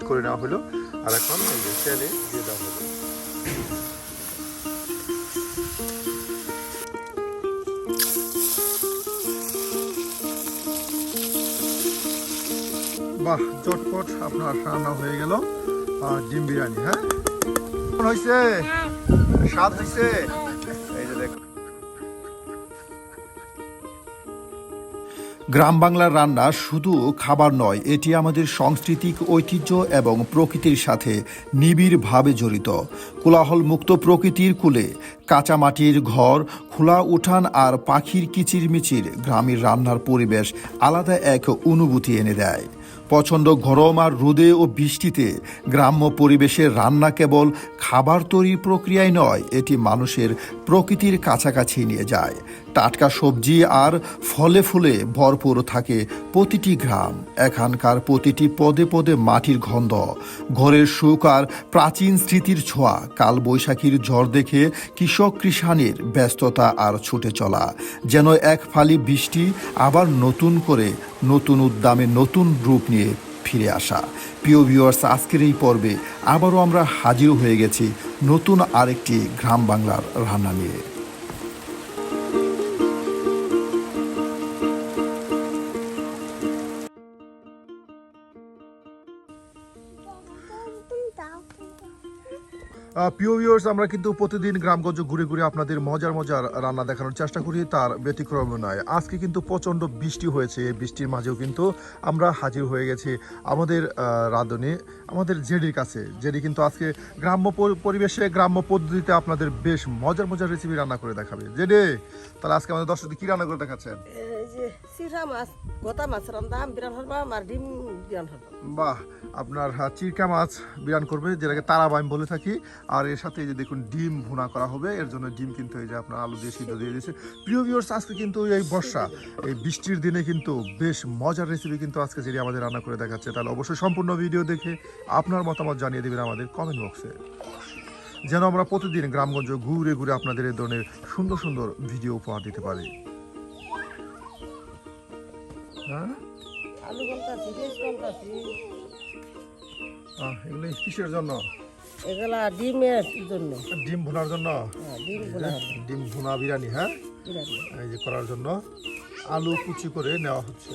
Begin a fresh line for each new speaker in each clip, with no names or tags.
করে নেওয়া হলো। আর এখন এই যে তেলে দিয়ে দেওয়া হলো। বাহ, চটপট আপনার রান্না হয়ে গেল ডিম বিরিয়ানি। হ্যাঁ, কেমন হয়েছে? স্বাদ হয়েছে? এই যে দেখো,
গ্রাম বাংলার রান্না শুধু খাবার নয়, এটি আমাদের সাংস্কৃতিক ঐতিহ্য এবং প্রকৃতির সাথে নিবিড়ভাবে জড়িত। কোলাহল মুক্ত প্রকৃতির কূলে কাঁচা মাটির ঘর, খোলা উঠান আর পাখির কিচিরমিচির গ্রামের রান্নার পরিবেশ আলাদা এক অনুভূতি এনে দেয়। প্রচণ্ড গরম আর রোদে ও বৃষ্টিতে গ্রাম্য পরিবেশের রান্না কেবল খাবার তৈরির প্রক্রিয়ায় নয়, এটি মানুষের প্রকৃতির কাছাকাছি নিয়ে যায়। টাটকা সবজি আর ফলে ফুলে ভরপুর থাকে প্রতিটি গ্রাম। এখানকার প্রতিটি পদে পদে মাটির গন্ধ, ঘরের সুখ আর প্রাচীন স্মৃতির ছোঁয়া। কাল বৈশাখীর ঝড় দেখে কৃষক কৃষাণের ব্যস্ততা আর ছুটে চলা, যেন এক ফালি বৃষ্টি আবার নতুন করে নতুন উদ্যমে নতুন রূপ নিয়ে ফিরে আসা। প্রিয় ভিউয়ার্স, আজকের এই পর্বে আবারও আমরা হাজির হয়ে গেছি নতুন আরেকটি গ্রাম বাংলার রান্না নিয়ে।
প্রিয় ভিউয়ার্স, আমরা কিন্তু প্রতিদিন গ্রামগঞ্জ ঘুরে ঘুরে আপনাদের মজার মজার রান্না দেখানোর চেষ্টা করি, তার ব্যতিক্রম নয়। আজকে কিন্তু প্রচণ্ড বৃষ্টি হয়েছে, এই বৃষ্টির মাঝেও কিন্তু আমরা হাজির হয়ে গেছি আমাদের রাঁধুনি, আমাদের জেডির কাছে। জেডি কিন্তু আজকে গ্রাম্য পরিবেশে গ্রাম্য পদ্ধতিতে আপনাদের বেশ মজার মজার রেসিপি রান্না করে দেখাবে। জেডি, তাহলে আজকে আমাদের দর্শকদের কি রান্না করে দেখাচ্ছেন?
এই যে চিরা মাছ, গোটা মাছ রান্দাম, বিরান হরবাম আর ডিম বিরান হরবাম।
বাহ, আপনার চিরকা মাছ বিরান করবে, যেটাকে তারাবা আমি বলে থাকি। আর এর সাথে এই যে দেখুন ডিম ভুনা করা হবে, এর জন্য ডিম কিন্তু এই যে আপনার আলু দিয়ে সিদ্ধ দিয়ে দিয়েছে। প্রিয় ভিউয়ার্স, আজকে কিন্তু এই বর্ষা, এই বৃষ্টির দিনে কিন্তু বেশ মজার রেসিপি কিন্তু আজকে যেটি আমাদের রান্না করে দেখাচ্ছে। তাহলে অবশ্যই সম্পূর্ণ ভিডিও দেখে আপনার মতামত জানিয়ে দেবেন আমাদের কমেন্ট বক্সে, যেন আমরা প্রতিদিন গ্রামগঞ্জ ঘুরে ঘুরে আপনাদের এই ধরনের সুন্দর সুন্দর ভিডিও উপহার দিতে পারি। হ্যাঁ,
আলু বলতাছি, বেশ বলতাছি।
এগুলো কিসের জন্য?
এগুলা ডিমের জন্য,
ডিম ভুনার জন্য।
ডিম ভুনা হবে,
ডিম ভুনা বিরিয়ানি, হ্যাঁ,
বিরানি।
এই যে করার জন্য আলু কুচি করে নেওয়া হচ্ছে।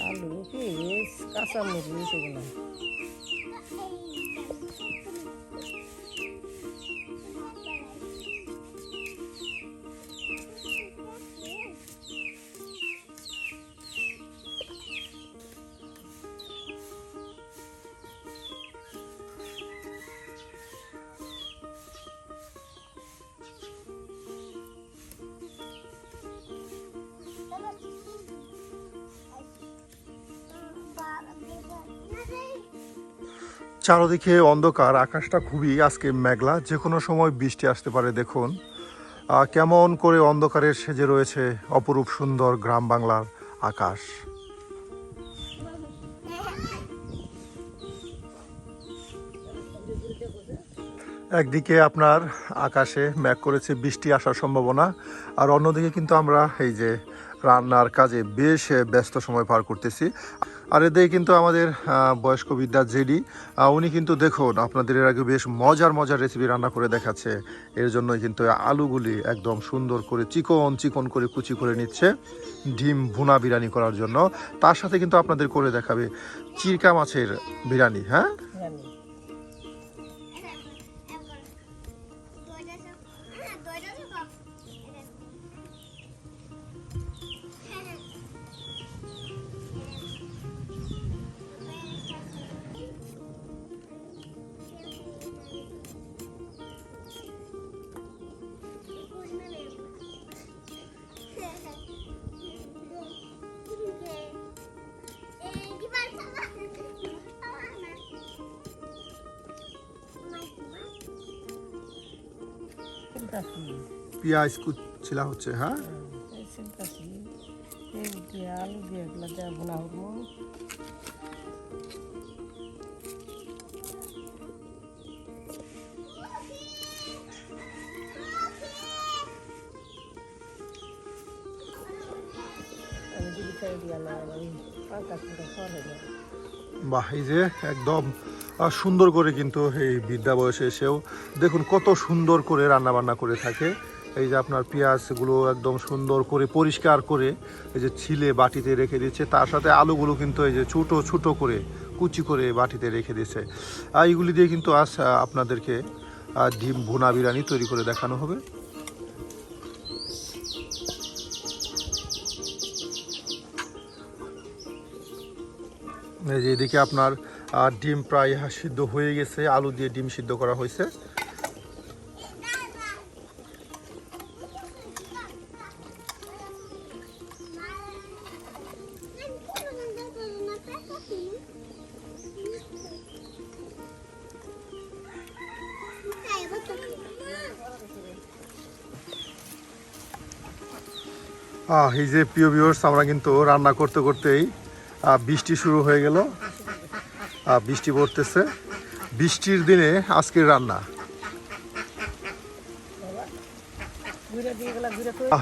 আলু, পেঁয়াজ, কাঁচামরিচ এগুলো।
চারদিকে অন্ধকার, আকাশটা খুবই আজকে মেঘলা, যে কোনো সময় বৃষ্টি আসতে পারে। দেখুন কেমন করে অন্ধকারে সেজে রয়েছে অপরূপ সুন্দর গ্রাম বাংলার আকাশ। একদিকে আপনার আকাশে মেঘ করেছে, বৃষ্টি আসার সম্ভাবনা, আর অন্যদিকে কিন্তু আমরা এই যে রান্নার কাজে বেশ ব্যস্ত সময় পার করতেছি। আর এদিকে কিন্তু আমাদের বয়স্ক বিদ্যা জেডি, উনি কিন্তু দেখুন আপনাদের এর আগে বেশ মজার মজার রেসিপি রান্না করে দেখাচ্ছে। এর জন্যই কিন্তু আলুগুলি একদম সুন্দর করে চিকন চিকন করে কুচি করে নিচ্ছে ডিম ভুনা বিরিয়ানি করার জন্য। তার সাথে কিন্তু আপনাদের করে দেখাবে চিরকা মাছের বিরিয়ানি। হ্যাঁ,
বিরানি। চিন্তাছি,
পেঁয়াজ কুচিলা হচ্ছে। হ্যাঁ,
এই চিন্তাছি, এই দিয়ে আলু দিয়ে এগুলো দিয়ে ভুনা হবো। আমি দিদি খাই দিয়া না, আমি পাঁচ খাওয়া হয়ে যাবে।
বাহ, এই যে একদম সুন্দর করে কিন্তু এই বৃদ্ধা বয়সে এসেও দেখুন কত সুন্দর করে রান্না বান্না করে থাকে। এই যে আপনার পেঁয়াজগুলো একদম সুন্দর করে পরিষ্কার করে এই যে ছিলে বাটিতে রেখে দিচ্ছে, তার সাথে আলুগুলো কিন্তু এই যে ছোটো ছোটো করে কুচি করে বাটিতে রেখে দিচ্ছে। এইগুলি দিয়ে কিন্তু আজ আপনাদেরকে ডিম ভুনা বিরিয়ানি তৈরি করে দেখানো হবে। এই যে এদিকে আপনার ডিম প্রায় সিদ্ধ হয়ে গেছে, আলু দিয়ে ডিম সিদ্ধ করা হয়েছে। এই যে প্রিয় ভিউয়ার্স, আমরা কিন্তু রান্না করতে করতেই বৃষ্টি শুরু হয়ে গেল। বৃষ্টি পড়তেছে, বৃষ্টির দিনে আজকের রান্না।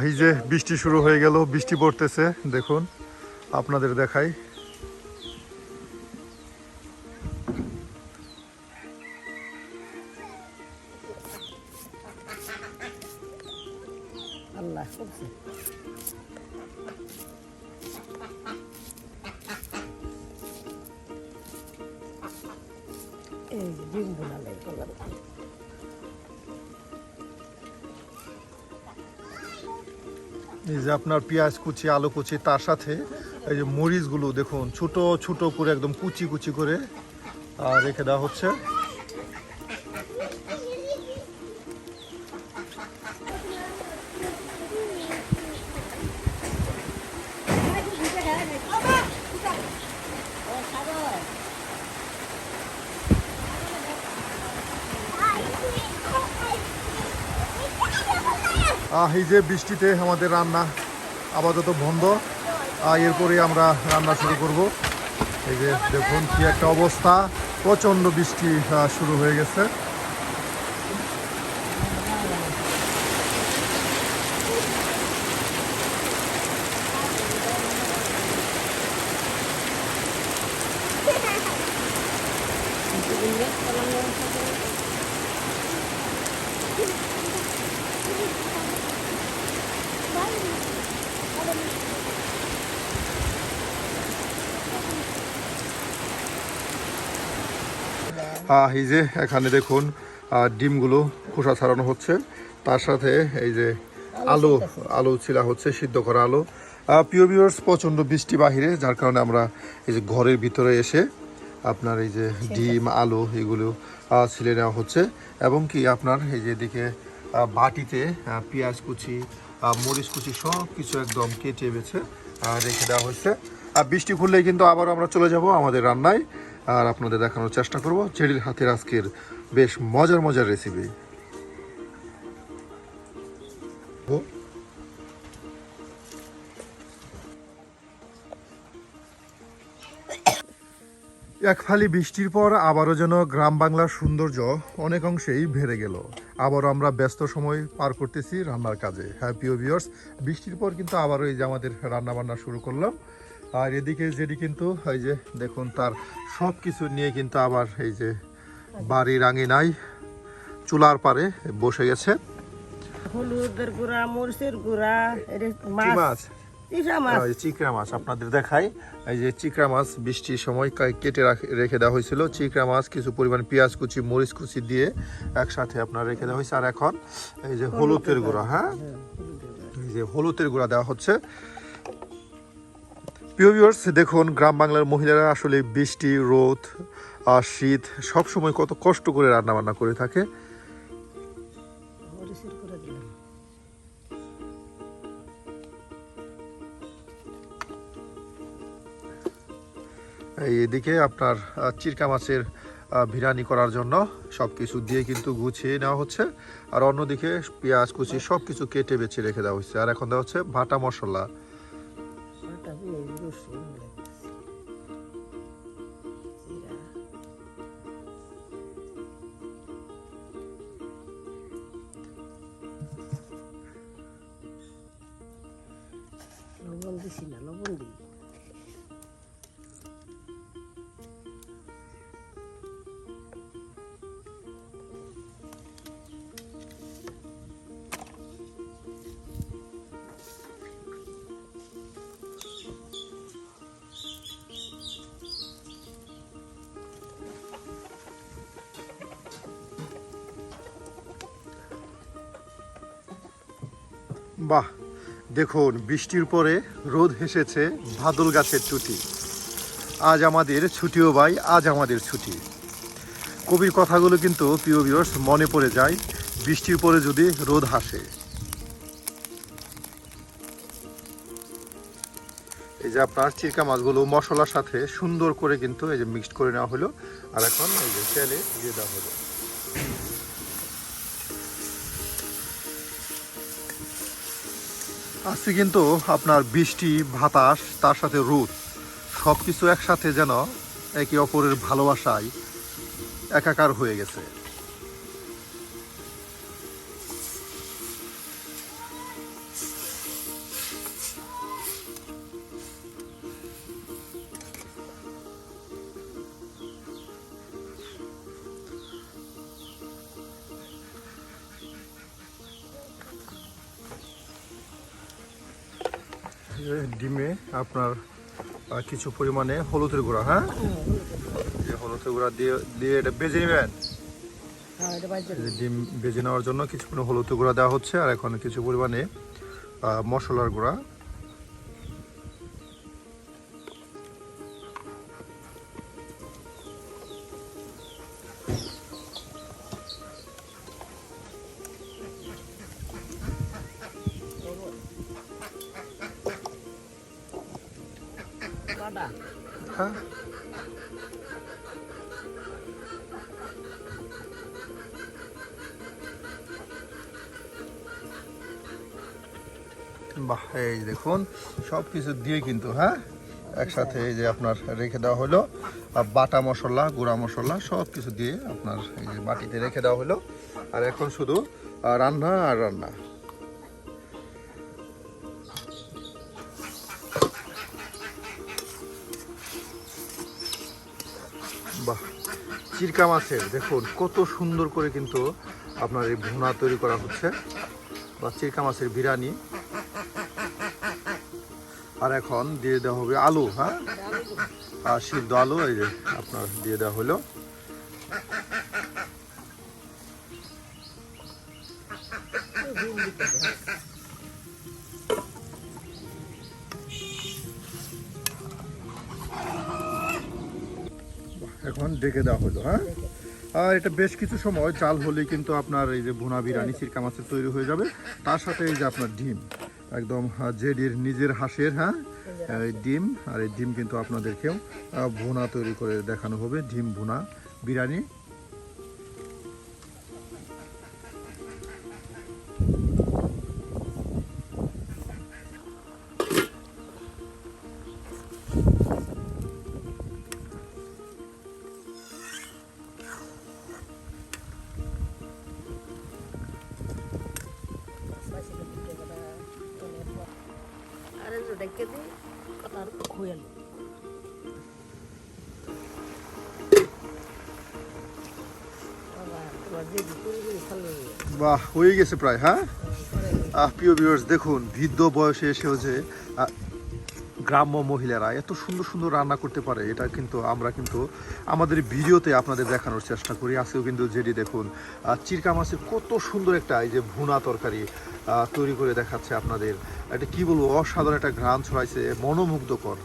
এই যে বৃষ্টি শুরু হয়ে গেল, বৃষ্টি পড়তেছে, দেখুন আপনাদের দেখাই।
আল্লাহ করছে। এই যে ডিম বোনালে কলার
এই যে আপনার পেঁয়াজ কুচি, আলু কুচি, তার সাথে এই যে মরিচগুলো দেখুন ছোট ছোট করে একদম কুচি কুচি করে রেখে দেওয়া হচ্ছে। এই যে বৃষ্টিতে আমাদের রান্না আপাতত বন্ধ, এরপরে আমরা রান্না শুরু করব। এই যে দেখুন কি একটা অবস্থা, প্রচণ্ড বৃষ্টি শুরু হয়ে গেছে। এই যে এখানে দেখুন ডিমগুলো খোসা ছাড়ানো হচ্ছে, তার সাথে এই যে আলু ছিলা হচ্ছে, সিদ্ধ করা আলু। প্রিয় ভিউয়ার্স, প্রচণ্ড বৃষ্টি বাহিরে, যার কারণে আমরা এই যে ঘরের ভিতরে এসে আপনার এই যে ডিম আলু এগুলো ছিলে নেওয়া হচ্ছে, এবং কি আপনার এই যে এদিকে বাটিতে পেঁয়াজ কুচি, মরিচ কুচি সব কিছু একদম কেটে বেছে রেখে দেওয়া হচ্ছে। আর বৃষ্টি খুললেই কিন্তু আবার আমরা চলে যাব আমাদের রান্নায়, আর আপনাদের দেখানোর চেষ্টা করব চেরির হাতের আজকের বেশ মজার মজার রেসিপি। এক ফালি বৃষ্টির পর আবারও যেন গ্রাম বাংলার সৌন্দর্য অনেক অংশেই ভেড়ে গেল। আবারও আমরা ব্যস্ত সময় পার করতেছি রান্নার কাজে। হ্যাঁ প্রিয় ভিউয়ার্স, বৃষ্টির পর কিন্তু আবারও এই যে আমাদের রান্না বান্না শুরু করলাম। আর এদিকে যেটি কিন্তু এই যে দেখুন তার সব কিছু নিয়ে কিন্তু আবার এই যে বাড়ির আঙিনায় চুলার পারে বসে গেছে।
হলুদের গুঁড়া, মরিচের গুঁড়া,
মাছ, চিকড়া মাছ আপনাদের দেখাই। এই যে চিকড়া মাছ বৃষ্টির সময় কেটে রেখে দেওয়া হয়েছিল। চিকড়া মাছ কিছু পরিমাণ পেঁয়াজ কুচি, মরিচ কুচি দিয়ে একসাথে আপনার রেখে দেওয়া হয়েছে। আর এখন এই যে হলুদের গুঁড়া, হ্যাঁ এই যে হলুদের গুঁড়া দেওয়া হচ্ছে। প্রিয় ভিউয়ার্স, দেখুন গ্রাম বাংলার মহিলারা আসলে বৃষ্টি, রোদ আর শীত সব সময় কত কষ্ট করে রান্না বান্না করে থাকে। এদিকে আপনার চিরকা মাছের বিরিয়ানি করার জন্য সব কিছু দিয়ে কিন্তু গুছিয়ে নেওয়া হচ্ছে, আর অন্যদিকে পেঁয়াজ কুচি সব কিছু কেটে বেছে রেখে দেওয়া হচ্ছে। আর এখন দেওয়া হচ্ছে বাটা মশলা।
লবণ দিছি না, লবণ দিই।
বাহ, দেখুন বৃষ্টির পরে রোদ হেসেছে বাদল গাছের ছুটি। আজ আমাদের ছুটিও ভাই, আজ আমাদের ছুটি। কবির কথাগুলো কিন্তু প্রিয় ভিউয়ার্স মনে পড়ে যায় বৃষ্টির পরে যদি রোদ হাসে। এই যে আপনার চিরকা মাছগুলো মশলার সাথে সুন্দর করে কিন্তু এই যে মিক্সড করে নেওয়া হলো, আর এখন এই যে তেলে দিয়ে দেওয়া হলো। আজকে কিন্তু আপনার বৃষ্টি, বাতাস, তার সাথে রোদ সব কিছু একসাথে যেন একে অপরের ভালোবাসায় একাকার হয়ে গেছে। ডিমে আপনার কিছু পরিমাণে হলুদের গুঁড়া, হ্যাঁ, এই হলুদের গুঁড়া দিয়ে দিয়ে এটা ভেজে নেবেন। এই যে ডিম ভেজে নেওয়ার জন্য কিছু পরিমাণে হলুদের গুঁড়া দেওয়া হচ্ছে, আর এখন কিছু পরিমাণে মশলার গুঁড়া। হ্যাঁ, বাহ, এই দেখুন সব কিছু দিয়ে কিন্তু, হ্যাঁ, একসাথে এই যে আপনার রেখে দেওয়া হলো। আর বাটা মশলা, গুঁড়া মশলা সব কিছু দিয়ে আপনার এই যে বাটিতে রেখে দেওয়া হলো, আর এখন শুধু রান্না আর রান্না। বাহ, চিরকা মাছের দেখুন কত সুন্দর করে কিন্তু আপনার এই ভুনা তৈরি করা হচ্ছে, বা চিরকা মাছের বিরিয়ানি। আর এখন দিয়ে দেওয়া হবে আলু, হ্যাঁ, আর সিদ্ধ আলু এই যে আপনার দিয়ে দেওয়া হলো। এখন ডেকে দেওয়া হলো, হ্যাঁ, আর এটা বেশ কিছু সময় চাল হলেই কিন্তু আপনার এই যে ভুনা বিরিয়ানি চিরকা মাছের তৈরি হয়ে যাবে। তার সাথে এই যে আপনার ডিম, একদম জেডির নিজের হাঁসের, হ্যাঁ, এই ডিম, আর এই ডিম কিন্তু আপনাদেরকেও ভুনা তৈরি করে দেখানো হবে, ডিম ভুনা বিরিয়ানি।
আরে যে দেখে দিই কথা খুয়াল তোমার যে পুরি খালি
বাহ, হয়ে গেছে প্রায়, হ্যাঁ। প্রিয় ভিউয়ার্স দেখুন বৃদ্ধ বয়সে এসেও যে গ্রাম্য মহিলারা এত সুন্দর সুন্দর রান্না করতে পারে, এটা কিন্তু আমরা কিন্তু আমাদের ভিডিওতে আপনাদের দেখানোর চেষ্টা করি। আজকেও কিন্তু যেটি দেখুন চিরকা মাছের কত সুন্দর একটা এই যে ভুনা তরকারি তৈরি করে দেখাচ্ছে আপনাদের। এটা কি বলবো, অসাধারণ একটা ঘ্রাণ ছড়াইছে, মনোমুগ্ধকর।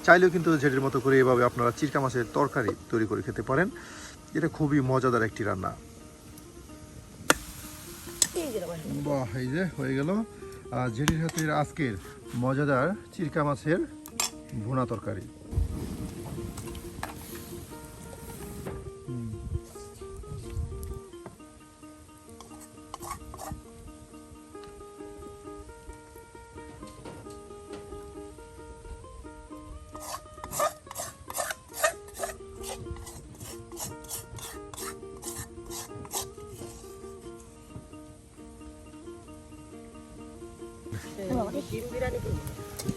চাইলেও কিন্তু যেটির মতো করে এভাবে আপনারা চিরকা মাছের তরকারি তৈরি করে খেতে পারেন। এটা খুবই মজাদার একটি রান্না। বাহ, এই যে হয়ে গেল জেঠির হাতের আজকের মজাদার চিরকা মাছের ভুনা তরকারি।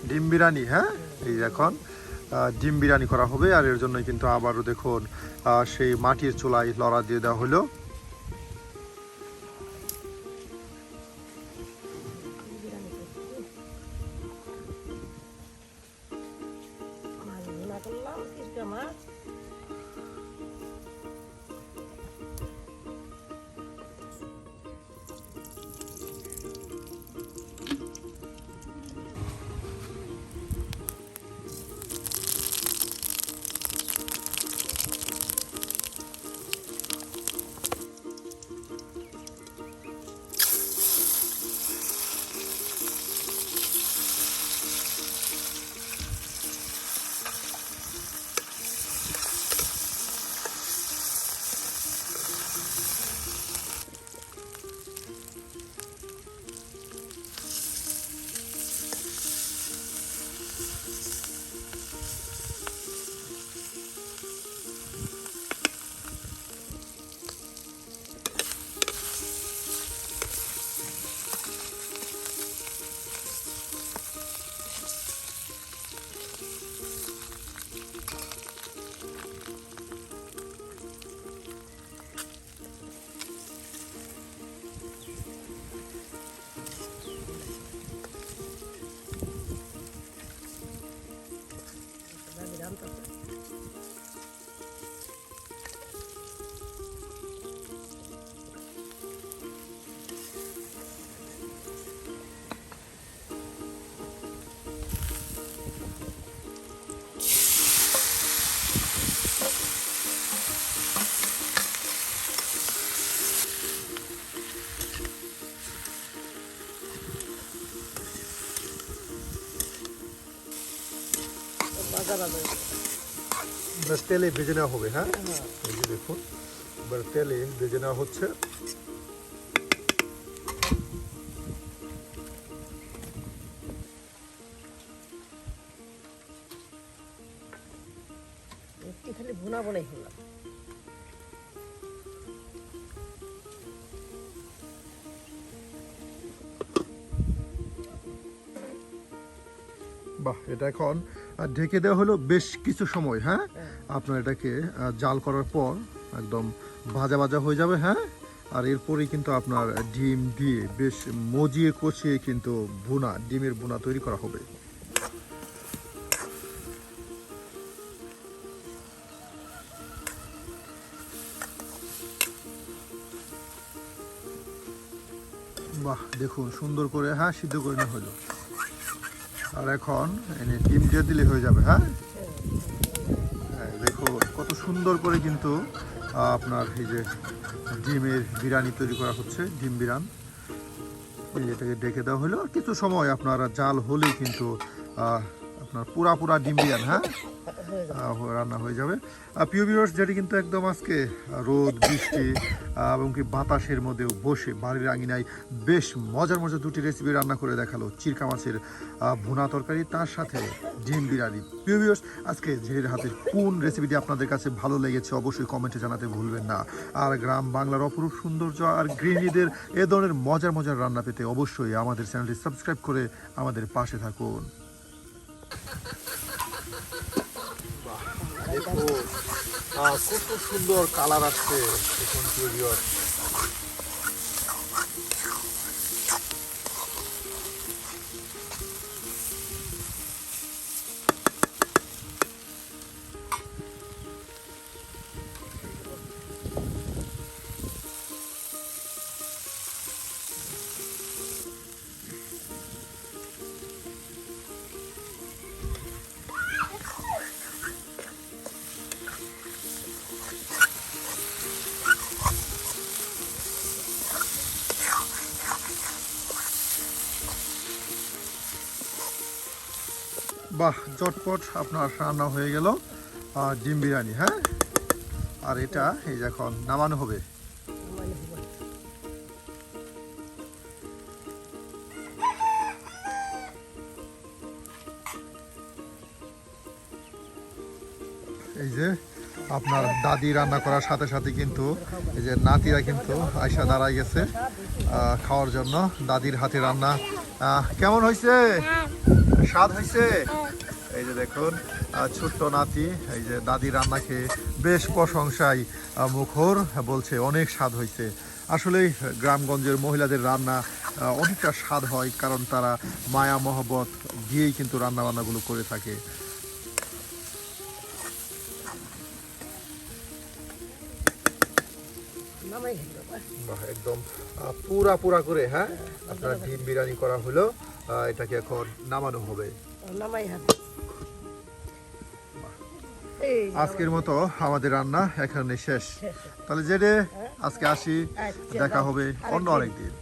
ডিম বিরিয়ানি, হ্যাঁ, এই এখন ডিম বিরিয়ানি করা হবে, আর এর জন্যই কিন্তু আবারও দেখুন সেই মাটির চুলায় লড়া দিয়ে দেওয়া হলো।
বাজে
এবার তেলে ভেজে নেওয়া হবে, হ্যাঁ? এই যে দেখুন, এবার তেলে ভেজে নেওয়া হচ্ছে।
একটু খালি ভুনা বলেই হলো।
বাহ, এটা এখন ঢেকে দেওয়া হলো বেশ কিছু সময়, হ্যাঁ? আপনার এটাকে জাল করার পর একদম ভাজা ভাজা হয়ে যাবে, হ্যাঁ? আর এরপরেই কিন্তু আপনার ডিম দিয়ে বেশ মজিয়ে কষিয়ে কিন্তু ভুনা, ডিমের ভুনা তৈরি করা হবে। বাহ, দেখুন সুন্দর করে, হ্যাঁ, সিদ্ধ করে নেওয়া হলো। আর এখন এনে ডিম দিয়ে দিলে হয়ে যাবে, হ্যাঁ? হ্যাঁ, দেখুন কত সুন্দর করে কিন্তু আপনার এই যে ডিমের বিরিয়ানি তৈরি করা হচ্ছে, ডিম বিরান। এই এটাকে ডেকে দেওয়া হলো, আর কিছু সময় আপনার জাল হলেই কিন্তু আপনার পুরা ডিম বিরিয়ানি, হ্যাঁ, রান্না হয়ে যাবে। প্রিয় ভিউয়ার্স, যেটি কিন্তু একদম আজকে রোদ বৃষ্টি এবং কি বাতাসের মধ্যেও বসে বাড়ির আঙিনায় বেশ মজার দুটি রেসিপি রান্না করে দেখালো। চিরকা মাছের ভুনা তরকারি, তার সাথে ডিম বিরিয়ানি। প্রিয় ভিউয়ার্স, আজকে ঝিরির হাতের কোন রেসিপিটি আপনাদের কাছে ভালো লেগেছে অবশ্যই কমেন্টে জানাতে ভুলবেন না। আর গ্রাম বাংলার অপরূপ সৌন্দর্য আর গৃহিণীদের এ ধরনের মজার রান্না পেতে অবশ্যই আমাদের চ্যানেলটি সাবস্ক্রাইব করে আমাদের পাশে থাকুন। দেখুন কত সুন্দর কালার আসছে, দেখুন প্রিয় ভিউয়ার্স। বাহ, চটপট আপনার রান্না হয়ে গেল ডিম বিরিয়ানি, হ্যাঁ? আর এটা এই যে এখন নামানো হবে। এই যে আপনার দাদি রান্না করার সাথে সাথে কিন্তু এই যে নাতিরা কিন্তু আয়সা দাঁড়ায় গেছে খাওয়ার জন্য। দাদির হাতে রান্না কেমন হয়েছে? স্বাদ হয়েছে? এই যে দেখুন ছোট্ট নাতি এই যে দাদি রান্না খেয়ে বেশ প্রশংসায় মুখর, বলছে অনেক স্বাদ হয়েছে। আসলেই গ্রামগঞ্জের মহিলাদের রান্না অনেকটা স্বাদ হয়, কারণ তারা মায়া মহব্বত দিয়েই কিন্তু রান্না বান্নাগুলো করে থাকে। বাহ, একদম পুরা করে, হ্যাঁ, আপনার ডিম বিরিয়ানি করা হলো। এটাকে এখন নামানো হবে। আজকের মতো আমাদের রান্না এখানে শেষ। তাহলে যেটা আজকে আসি, দেখা হবে অন্য আরেকদিন।